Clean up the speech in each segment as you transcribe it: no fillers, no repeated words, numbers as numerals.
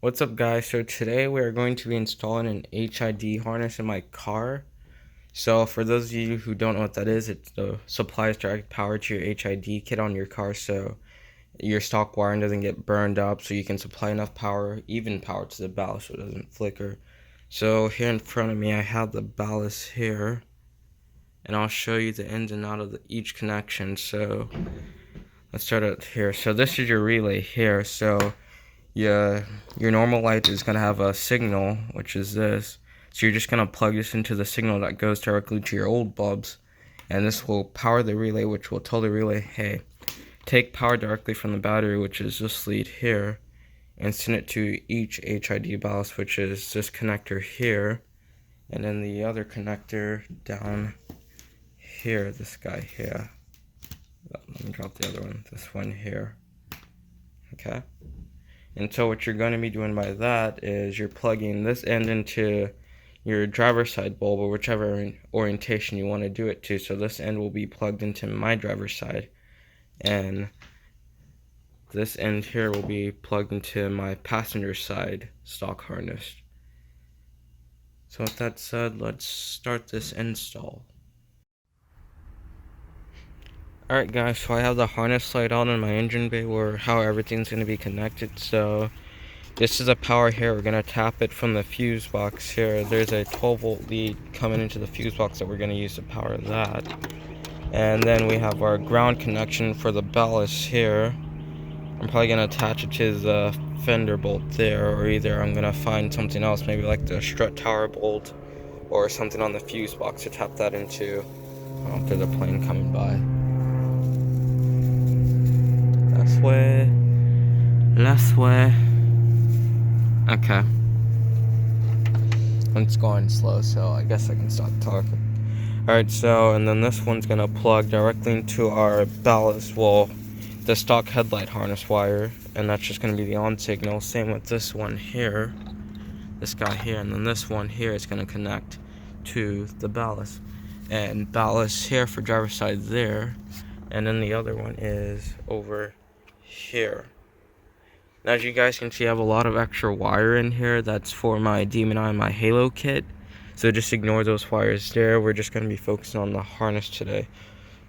What's up guys, so today we are going to be installing an HID harness in my car. So for those of you who don't know what that is, it supplies direct power to your HID kit on your car so your stock wiring doesn't get burned up, so you can supply enough power, even power, to the ballast so it doesn't flicker. So here in front of me I have the ballast here, and I'll show you the ins and out of each connection. So let's start out here. So this is your relay here. So yeah, your normal light is going to have a signal, which is this. So you're just going to plug this into the signal that goes directly to your old bulbs. And this will power the relay, which will tell the relay, hey, take power directly from the battery, which is this lead here, and send it to each HID ballast, which is this connector here. And then the other connector down here, this guy here. Let me drop the other one, this one here. Okay. And so what you're going to be doing by that is you're plugging this end into your driver's side bulb, or whichever orientation you want to do it to. So this end will be plugged into my driver's side, and this end here will be plugged into my passenger side stock harness. So with that said, let's start this install. Alright guys, so I have the harness light on in my engine bay where how everything's going to be connected. So this is a power here. We're going to tap it from the fuse box here. There's a 12-volt lead coming into the fuse box that we're going to use to power that. And then we have our ground connection for the ballast here. I'm probably going to attach it to the fender bolt there, or either I'm going to find something else, maybe like the strut tower bolt or something on the fuse box to tap that into. Oh, there's a plane coming by. Last way. Last way. Okay. It's going slow, so I guess I can stop talking. Alright, so, and then this one's gonna plug directly into our ballast, well, the stock headlight harness wire, and that's just gonna be the on signal. Same with this one here, this guy here, and then this one here is gonna connect to the ballast. And ballast here for driver's side there, and then the other one is over here. Now, as you guys can see, I have a lot of extra wire in here. That's for my Demon Eye and my Halo kit. So just ignore those wires there. We're just going to be focusing on the harness today.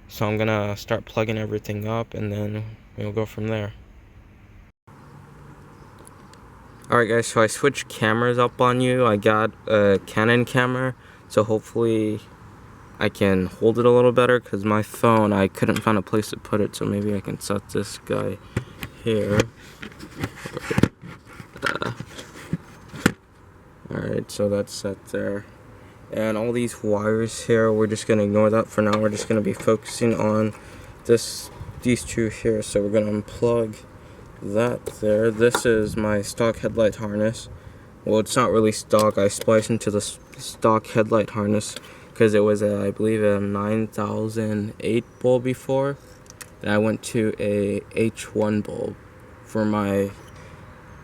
So I'm going to start plugging everything up, and then we'll go from there. Alright guys, so I switched cameras up on you. I got a Canon camera, so hopefully I can hold it a little better, because my phone, I couldn't find a place to put it. So maybe I can set this guy here. Alright, so that's set there. And all these wires here, we're just going to ignore that for now. We're just going to be focusing on these two here. So we're going to unplug that there. This is my stock headlight harness. Well, it's not really stock. I spliced into the stock headlight harness because it was I believe a 9008 bulb before. And I went to a H1 bulb for my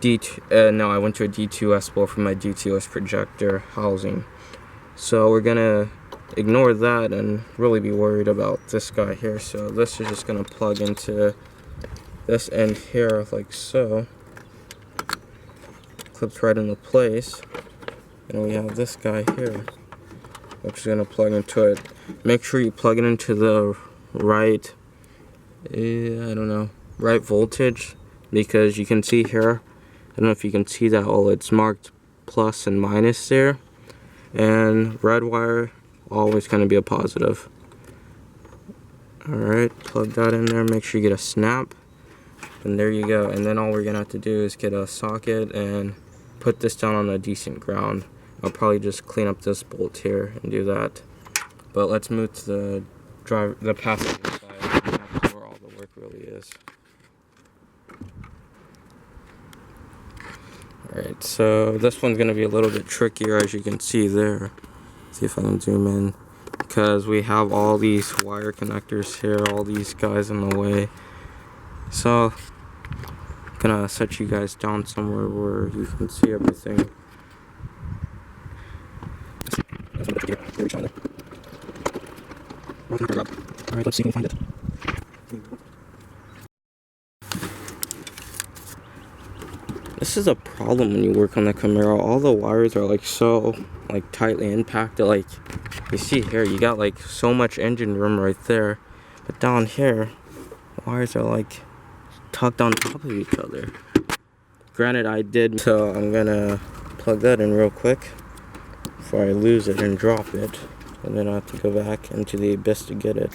I went to a D2S bulb for my D2S projector housing. So we're gonna ignore that and really be worried about this guy here. So this is just gonna plug into this end here like so. Clips right into place. And we have this guy here, which is gonna plug into it. Make sure you plug it into the right, right voltage, because you can see here, I don't know if you can see that, it's marked plus and minus there, and red wire always going to be a positive. Alright, plug that in there, make sure you get a snap, and there you go. And then all we're going to have to do is get a socket and put this down on a decent ground. I'll probably just clean up this bolt here and do that. But let's move to the passenger side. That's where all the work really is. Alright, so this one's going to be a little bit trickier, as you can see there. See if I can zoom in. Because we have all these wire connectors here, all these guys in the way. So, I'm going to set you guys down somewhere where you can see everything. Alright, let's see if we can find it. This is a problem when you work on the Camaro. All the wires are like so like tightly impacted. Like you see here, you got like so much engine room right there, but down here, wires are like tucked on top of each other. Granted, I did, so I'm gonna plug that in real quick before I lose it and drop it, and then I have to go back into the abyss to get it.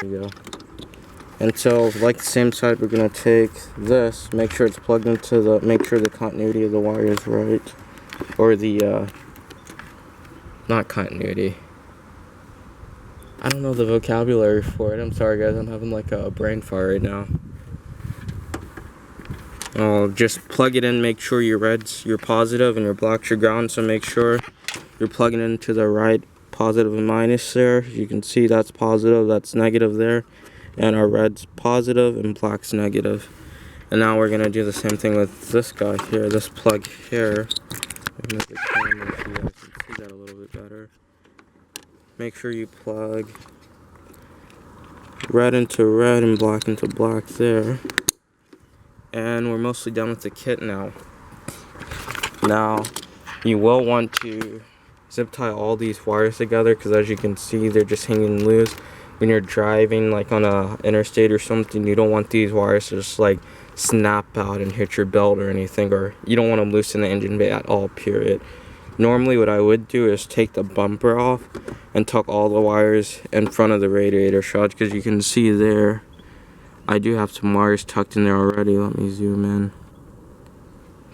There you go. And so, like the same side, we're gonna take this, make sure it's plugged into the, make sure the continuity of the wire is right, or the, not continuity. I don't know the vocabulary for it. I'm sorry, guys. I'm having like a brain fart right now. I'll just plug it in, make sure your red's your positive and your black's your ground. So make sure you're plugging into the right positive and minus there. You can see that's positive, that's negative there. And our red's positive and black's negative. And now we're gonna do the same thing with this guy here, this plug here. Make the camera so you guys can see that a little bit better. Make sure you plug red into red and black into black there. And we're mostly done with the kit now. Now, you will want to zip tie all these wires together, because as you can see, they're just hanging loose. When you're driving like on a interstate or something, you don't want these wires to just like snap out and hit your belt or anything, or you don't want to loosen the engine bay at all, period. Normally what I would do is take the bumper off and tuck all the wires in front of the radiator shroud, because you can see there I do have some wires tucked in there already. Let me zoom in.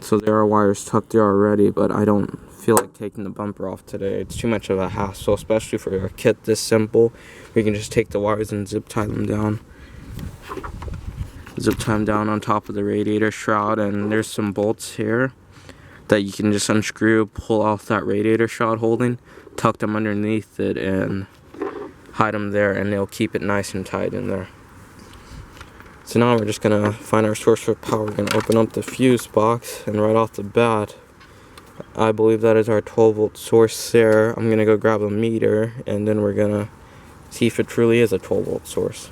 So there are wires tucked there already, but I don't feel like taking the bumper off today. It's too much of a hassle, especially for a kit this simple. We can just take the wires and zip tie them down. Zip tie them down on top of the radiator shroud, and there's some bolts here that you can just unscrew, pull off that radiator shroud holding, tuck them underneath it, and hide them there, and they'll keep it nice and tight in there. So now we're just gonna find our source for power. We're gonna open up the fuse box, and right off the bat, I believe that is our 12-volt source there. I'm gonna go grab a meter, and then we're gonna see if it truly is a 12-volt source.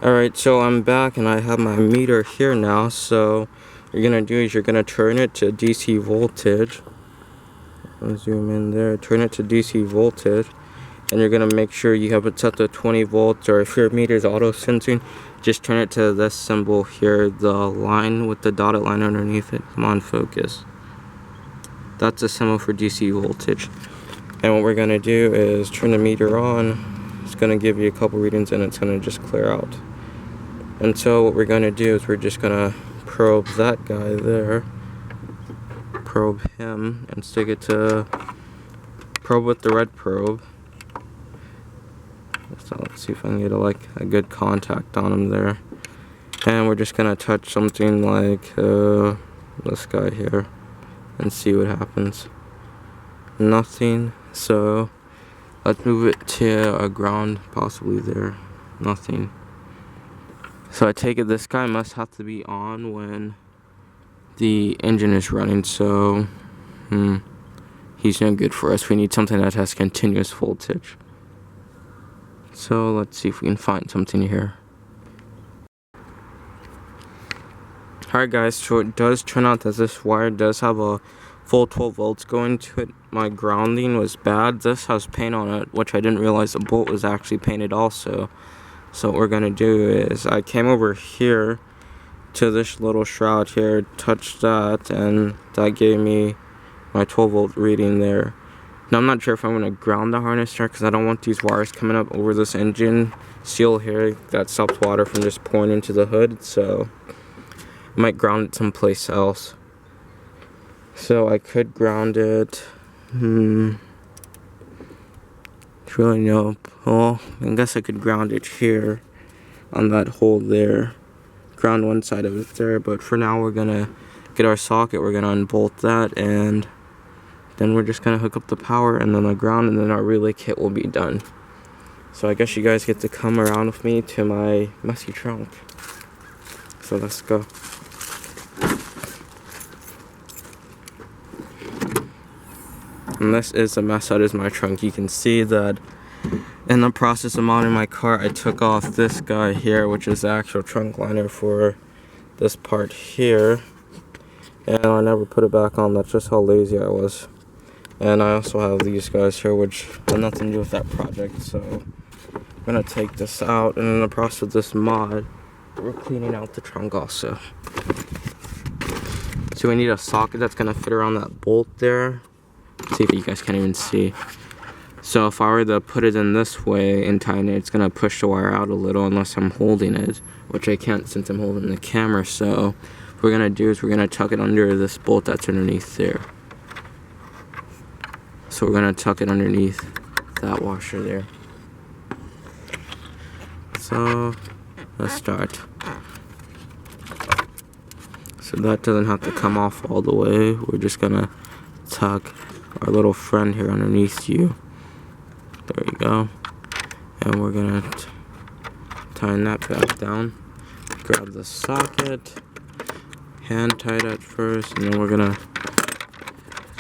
Alright, so I'm back and I have my meter here now. So what you're gonna do is you're gonna turn it to DC voltage. I'll zoom in there, turn it to DC voltage. And you're gonna make sure you have it set to 20 volts, or if your meter is auto sensing, just turn it to this symbol here, the line with the dotted line underneath it. Come on, focus. That's a symbol for DC voltage. And what we're gonna do is turn the meter on. It's gonna give you a couple readings and it's gonna just clear out. And so what we're gonna do is we're just gonna probe that guy there, probe him, and stick it to probe with the red probe. So let's see if I can get a good contact on him there. And we're just gonna touch something like this guy here and see what happens. Nothing. So let's move it to a ground, possibly there. Nothing. So I take it this guy must have to be on when the engine is running. So he's no good for us. We need something that has continuous voltage. So let's see if we can find something here. Alright guys, so it does turn out that this wire does have a full 12 volts going to it. My grounding was bad. This has paint on it, which I didn't realize the bolt was actually painted also. So what we're gonna do is I came over here to this little shroud here, touched that, and that gave me my 12 volt reading there. Now I'm not sure if I'm gonna ground the harness here, because I don't want these wires coming up over this engine seal here that stops water from just pouring into the hood. So I might ground it someplace else. So I could ground it. It's really no. Well, I guess I could ground it here on that hole there. Ground one side of it there. But for now, we're gonna get our socket. We're gonna unbolt that, and then we're just gonna hook up the power and then the ground, and then our relay kit will be done. So I guess you guys get to come around with me to my messy trunk. So let's go. And this is the mess that is my trunk. You can see that In the process of mounting my car, I took off this guy here, which is the actual trunk liner for this part here, and I never put it back on. That's just how lazy I was. And I also have these guys here, which have nothing to do with that project, so I'm gonna take this out. And in the process of this mod, we're cleaning out the trunk also. So we need a socket that's gonna fit around that bolt there. Let's see if you guys can't even see. So if I were to put it in this way and tighten it, it's gonna push the wire out a little unless I'm holding it, which I can't since I'm holding the camera. So what we're gonna do is we're gonna tuck it under this bolt that's underneath there. So we're gonna tuck it underneath that washer there. So let's start. So that doesn't have to come off all the way. We're just gonna tuck our little friend here underneath you. There you go. And we're gonna tighten that back down. Grab the socket, hand tie it at first, and then we're gonna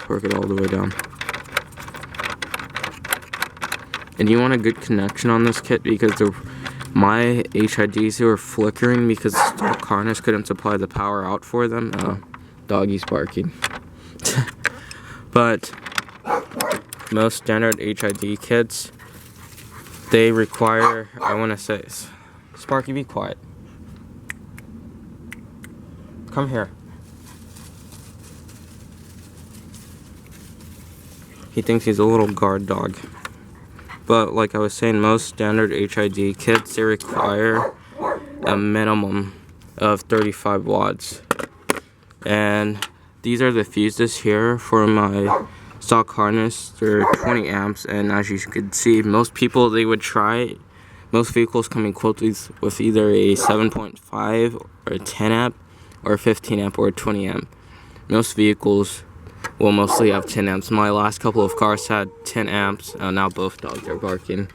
work it all the way down. And you want a good connection on this kit because my HIDs were flickering because the stock harness couldn't supply the power out for them. Doggy's barking. But most standard HID kits, they require, I want to say, Sparky, be quiet. Come here. He thinks he's a little guard dog. But like I was saying, most standard HID kits, they require a minimum of 35 watts. And these are the fuses here for my stock harness. They're 20 amps, and as you can see, most people, they would try, most vehicles come equipped with either a 7.5 or a 10 amp or a 15 amp or a 20 amp. Most vehicles will mostly have 10 amps. My last couple of cars had 10 amps. Now both dogs are barking.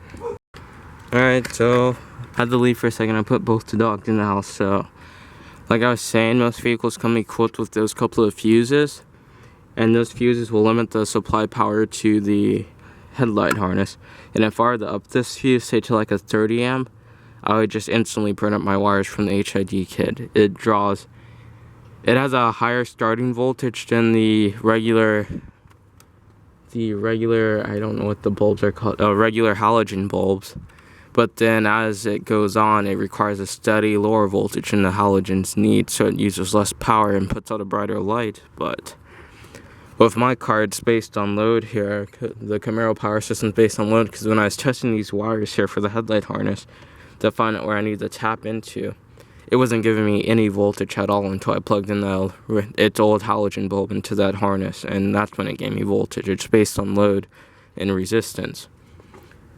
Alright, so I had to leave for a second. I put both the dogs in the house. So like I was saying, most vehicles come equipped with those couple of fuses, and those fuses will limit the supply power to the headlight harness. And if I were to up this fuse, say to like a 30 amp, I would just instantly burn up my wires from the HID kit. It has a higher starting voltage than the regular, I don't know what the bulbs are called, regular halogen bulbs. But then as it goes on, it requires a steady lower voltage than the halogens need, so it uses less power and puts out a brighter light. But with my car, it's based on load here. The Camaro power system is based on load, because when I was testing these wires here for the headlight harness to find out where I need to tap into, it wasn't giving me any voltage at all until I plugged in its old halogen bulb into that harness, and that's when it gave me voltage. It's based on load and resistance.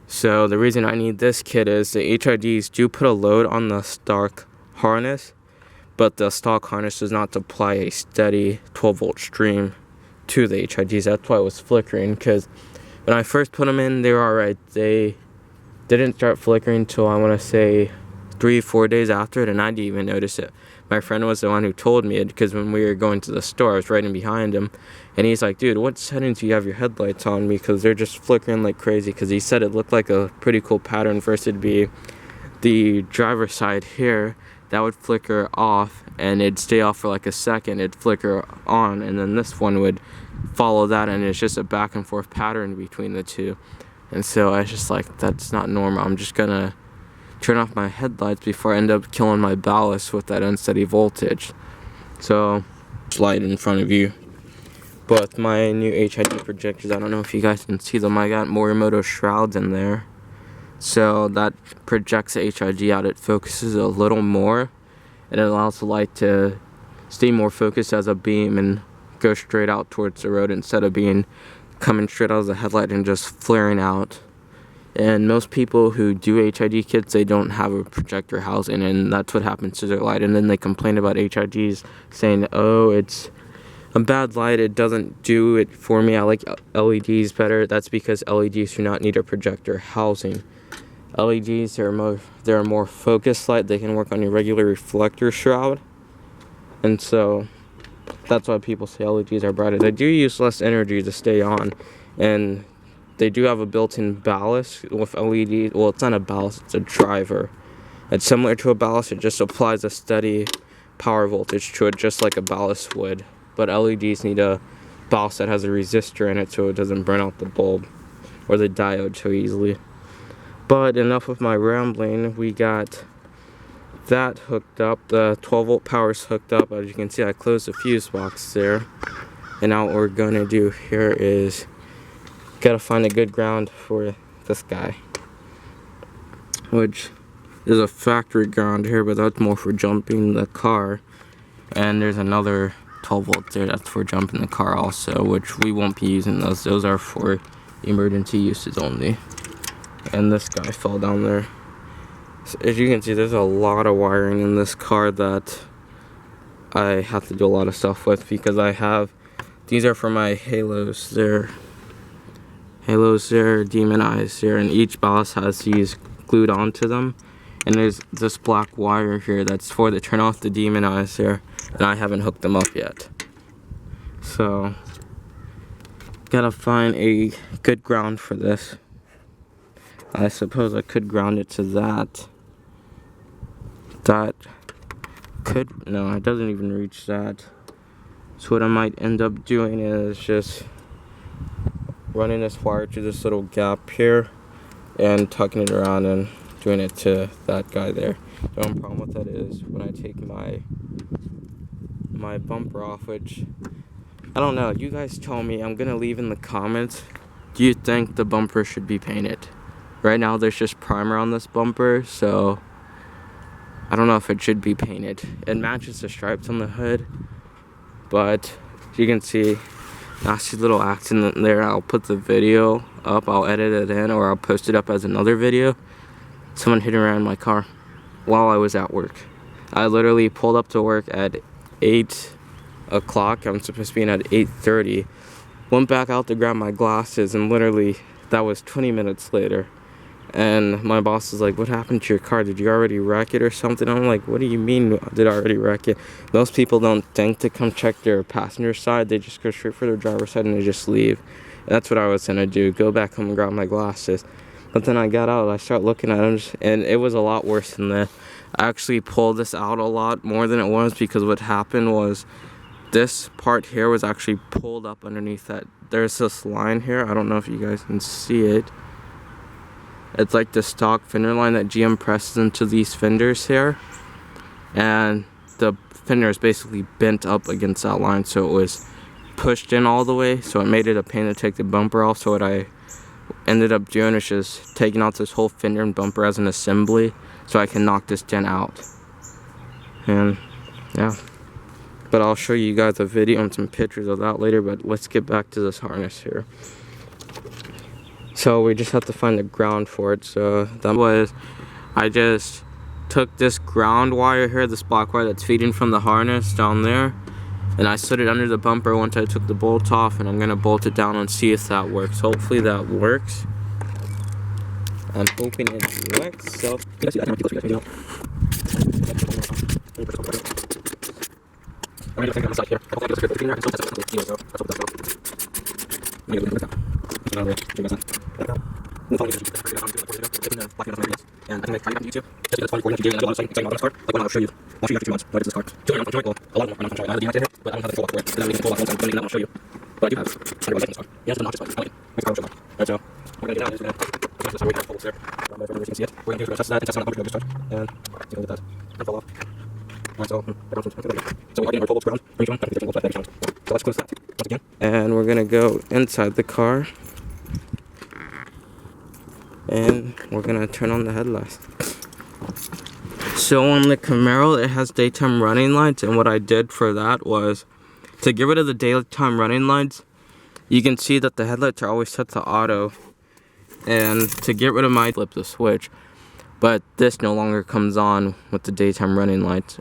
So the reason I need this kit is the HIDs do put a load on the stock harness, but the stock harness does not supply a steady 12 volt stream to the HIDs. That's why it was flickering, because when I first put them in, they were alright. They didn't start flickering until, I want to say, 3-4 days after it, and I didn't even notice it. My friend was the one who told me it, because when we were going to the store, I was riding behind him, and he's like, dude, what settings do you have your headlights on? Because they're just flickering like crazy. Because he said it looked like a pretty cool pattern. First it'd be the driver's side here that would flicker off, and it'd stay off for like a second, it'd flicker on, and then this one would follow that, and it's just a back and forth pattern between the two. And so I was just like, that's not normal. I'm just gonna turn off my headlights before I end up killing my ballast with that unsteady voltage. So, light in front of you. But my new HID projectors, I don't know if you guys can see them, I got Morimoto shrouds in there. So that projects the HID out, it focuses a little more, and it allows the light to stay more focused as a beam and go straight out towards the road instead of coming straight out of the headlight and just flaring out. And most people who do HID kits, they don't have a projector housing, and that's what happens to their light. And then they complain about HIDs, saying, oh, it's a bad light, it doesn't do it for me, I like LEDs better. That's because LEDs do not need a projector housing. LEDs they're a more focused light, they can work on your regular reflector shroud. And so that's why people say LEDs are brighter. They do use less energy to stay on, and they do have a built-in ballast with LED. Well, it's not a ballast, it's a driver. It's similar to a ballast, it just applies a steady power voltage to it, just like a ballast would. But LEDs need a ballast that has a resistor in it so it doesn't burn out the bulb or the diode so easily. But enough of my rambling. We got that hooked up. The 12-volt power is hooked up. As you can see, I closed the fuse box there. And now what we're going to do here is gotta find a good ground for this guy, which is a factory ground here, but that's more for jumping the car. And there's another 12 volt there, that's for jumping the car also, which we won't be using those. Those are for emergency uses only. And this guy fell down there. So as you can see, there's a lot of wiring in this car that I have to do a lot of stuff with, because I have, these are for my halos there. Halos there, demon eyes there, and each ballast has these glued onto them. And there's this black wire here that's for to turn off the demon eyes there, and I haven't hooked them up yet. So, gotta find a good ground for this. I suppose I could ground it to that. That could, no, it doesn't even reach that. So what I might end up doing is just running this wire to this little gap here and tucking it around and doing it to that guy there. The only problem with that is when I take my bumper off, which I don't know, you guys tell me. I'm gonna leave in the comments, do you think the bumper should be painted? Right now there's just primer on this bumper, so I don't know if it should be painted. It matches the stripes on the hood, but you can see nasty little accident there. I'll put the video up, I'll edit it in, or I'll post it up as another video. Someone hit around my car while I was at work. I literally pulled up to work at 8 o'clock. I'm supposed to be in at 8:30. Went back out to grab my glasses, and literally that was 20 minutes later. And my boss is like, what happened to your car? Did you already wreck it or something? I'm like, what do you mean did I already wreck it? Most people don't think to come check their passenger side. They just go straight for their driver's side and they just leave. And that's what I was gonna do, go back home and grab my glasses. But then I got out, I started looking at them, and it was a lot worse than that. I actually pulled this out a lot more than it was, because what happened was this part here was actually pulled up underneath that. There's this line here, I don't know if you guys can see it. It's like the stock fender line that GM presses into these fenders here, and the fender is basically bent up against that line, so it was pushed in all the way, so it made it a pain to take the bumper off. So what I ended up doing is just taking out this whole fender and bumper as an assembly so I can knock this dent out. And yeah, but I'll show you guys a video and some pictures of that later. But let's get back to this harness here. So we just have to find the ground for it. So that was, I just took this ground wire here, this black wire that's feeding from the harness down there, and I slid it under the bumper once I took the bolt off, and I'm gonna bolt it down and see if that works. Hopefully that works. I'm hoping it works. So and I think I tried on YouTube. Just because it's funny for you to do, and I do a lot of saying about this car. Like when I'll show you after 2 months what I did this car. 2 months, well, a lot more. I'm not going to show you. I have the DMX in here, but I don't have the full up for it. Because I'm making full up for it, so I'm going to I'll show you. But I do have 100 seconds car. Yeah, it's the notches, but I like it. Makes power show car. Alright, so what we're going to do now is we're going to test this out. We have folds there. I don't know if you can see it. We're going to do is test that and test on that bumper discharge. And see if we can get that. And fall off. Alright, so we are getting our 12 volts ground. Range on, 13 volts back, so let's close that once again. And we're going to go inside the car. And we're gonna turn on the headlights. So on the Camaro, it has daytime running lights, and what I did for that was to get rid of the daytime running lights. You can see that the headlights are always set to auto, and to get rid of my flip the switch, but this no longer comes on with the daytime running lights.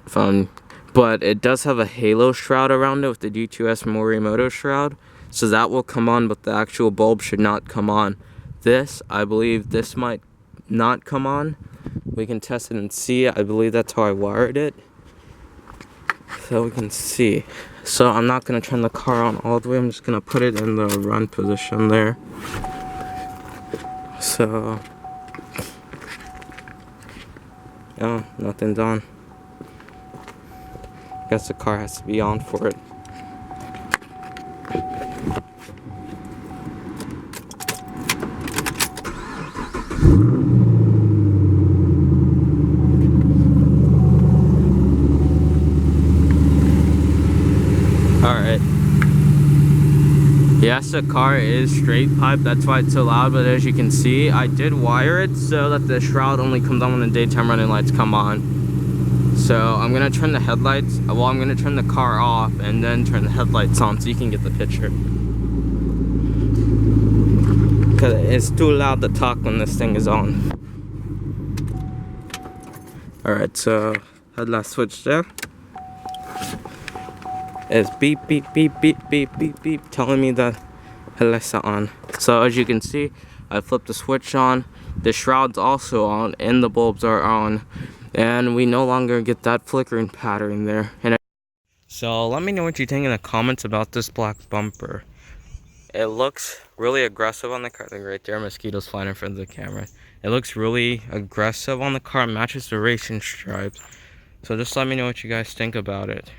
But it does have a halo shroud around it with the D2S Morimoto shroud, so that will come on, but the actual bulb should not come on. This, I believe this might not come on. We can test it and see. I believe that's how I wired it. So we can see. So I'm not going to turn the car on all the way. I'm just going to put it in the run position there. So, oh, nothing's on. Guess the car has to be on for it. Alright. Yes, the car is straight pipe, that's why it's so loud, but as you can see, I did wire it so that the shroud only comes on when the daytime running lights come on. So I'm gonna turn the headlights, well, I'm gonna turn the car off and then turn the headlights on so you can get the picture. Because it's too loud to talk when this thing is on. Alright, so headlight switch there. It's beep beep beep beep beep beep beep telling me that headlights are on. So as you can see, I flipped the switch on, the shroud's also on, and the bulbs are on, and we no longer get that flickering pattern there. So let me know what you think in the comments about this black bumper. It looks really aggressive on the car. Like right there, mosquitoes flying in front of the camera. It looks really aggressive on the car, matches the racing stripes. So just let me know what you guys think about it.